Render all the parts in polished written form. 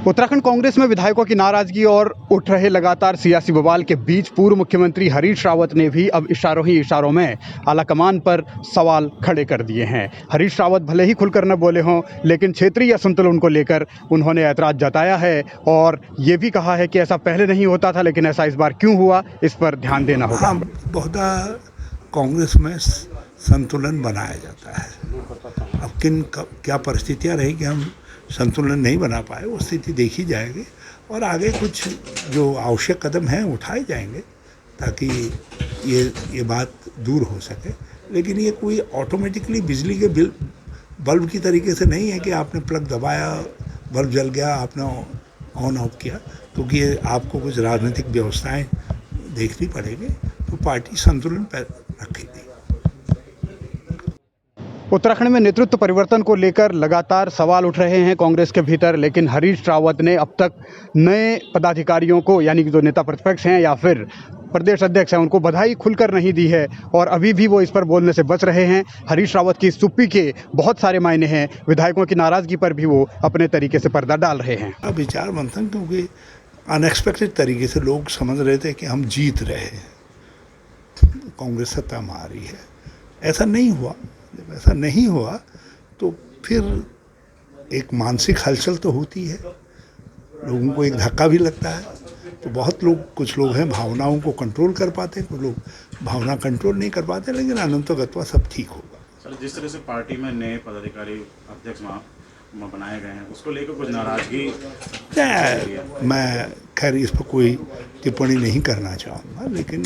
उत्तराखंड कांग्रेस में विधायकों की नाराजगी और उठ रहे लगातार सियासी बवाल के बीच पूर्व मुख्यमंत्री हरीश रावत ने भी अब इशारों ही इशारों में आलाकमान पर सवाल खड़े कर दिए हैं। हरीश रावत भले ही खुलकर न बोले हों, लेकिन क्षेत्रीय असंतुलन को लेकर उन्होंने ऐतराज जताया है और ये भी कहा है कि ऐसा पहले नहीं होता था, लेकिन ऐसा इस बार क्यों हुआ, इस पर ध्यान देना होगा। हाँ, बहुत कांग्रेस में संतुलन बनाया जाता है। अब क्या परिस्थितियाँ रही कि हम संतुलन नहीं बना पाए, वो स्थिति देखी जाएगी और आगे कुछ जो आवश्यक कदम हैं उठाए जाएंगे ताकि ये बात दूर हो सके। लेकिन ये कोई ऑटोमेटिकली बिजली के बल्ब की तरीके से नहीं है कि आपने प्लग दबाया, बल्ब जल गया, आपने ऑन ऑफ किया, क्योंकि ये आपको कुछ राजनीतिक व्यवस्थाएं देखनी पड़ेगी। तो पार्टी संतुलन पर रखेगी। उत्तराखंड में नेतृत्व परिवर्तन को लेकर लगातार सवाल उठ रहे हैं कांग्रेस के भीतर, लेकिन हरीश रावत ने अब तक नए पदाधिकारियों को, यानी कि जो नेता प्रतिपक्ष हैं या फिर प्रदेश अध्यक्ष हैं, उनको बधाई खुलकर नहीं दी है और अभी भी वो इस पर बोलने से बच रहे हैं। हरीश रावत की चुप्पी के बहुत सारे मायने हैं। विधायकों की नाराजगी पर भी वो अपने तरीके से पर्दा डाल रहे हैं। अब विचार मंथन, क्योंकि अनएक्सपेक्टेड तरीके से लोग समझ रहे थे कि हम जीत रहे हैं, कांग्रेस सत्ता में आ रही है। ऐसा नहीं हुआ। जब ऐसा नहीं हुआ तो फिर एक मानसिक हलचल तो होती है, लोगों को एक धक्का भी लगता है। तो कुछ लोग हैं भावनाओं को कंट्रोल कर पाते, कुछ लोग भावना कंट्रोल नहीं कर पाते, लेकिन अनंतगत्वा सब ठीक होगा। सर, जिस तरह से पार्टी में नए पदाधिकारी अध्यक्ष बनाए गए हैं, उसको लेकर कुछ नाराजगी? मैं खैर इस पर कोई टिप्पणी नहीं करना चाहूँगा, लेकिन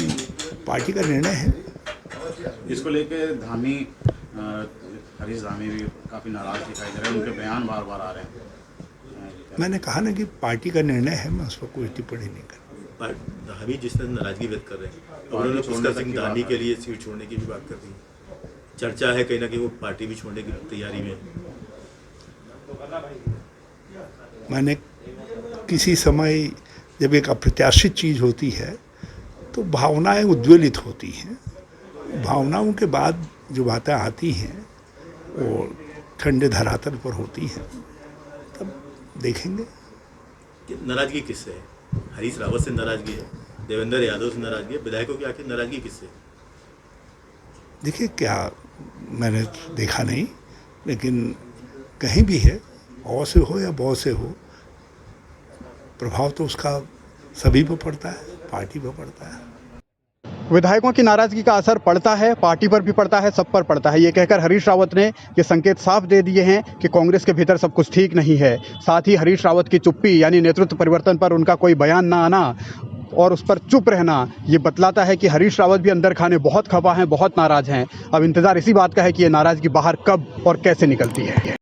पार्टी का निर्णय है। इसको लेकर हरीश धामी भी काफ़ी नाराज दिखाई दे रहे हैं, उनके बयान बार बार आ रहे हैं। मैंने कहा ना कि पार्टी का निर्णय है, मैं उस पर कोई टिप्पणी नहीं करूँगा। धामी जिस तरह नाराजगी व्यक्त कर रहे हैं, उन्होंने पुष्कर सिंह धामी के लिए सीट छोड़ने की भी बात कर दी। चर्चा है कहीं ना कहीं वो पार्टी भी छोड़ने की तैयारी में। मैंने किसी समय जब एक अप्रत्याशित चीज़ होती है तो भावनाएं उद्वेलित होती हैं। भावनाओं के बाद जो बातें आती हैं वो ठंडे धरातल पर होती हैं, तब देखेंगे। नाराजगी किससे है? हरीश रावत से नाराजगी है, देवेंद्र यादव से नाराजगी है, विधायकों की आखिर नाराजगी किससे? देखिए, क्या मैंने देखा नहीं, लेकिन कहीं भी है, औ से हो या बौ से हो, प्रभाव तो उसका सभी पर पड़ता है, पार्टी पर पड़ता है। विधायकों की नाराजगी का असर पड़ता है, पार्टी पर भी पड़ता है, सब पर पड़ता है। ये कहकर हरीश रावत ने ये संकेत साफ दे दिए हैं कि कांग्रेस के भीतर सब कुछ ठीक नहीं है। साथ ही हरीश रावत की चुप्पी, यानी नेतृत्व परिवर्तन पर उनका कोई बयान ना आना और उस पर चुप रहना, ये बतलाता है कि हरीश रावत भी अंदर खाने बहुत खफा हैं, बहुत नाराज हैं। अब इंतजार इसी बात का है कि ये नाराजगी बाहर कब और कैसे निकलती है।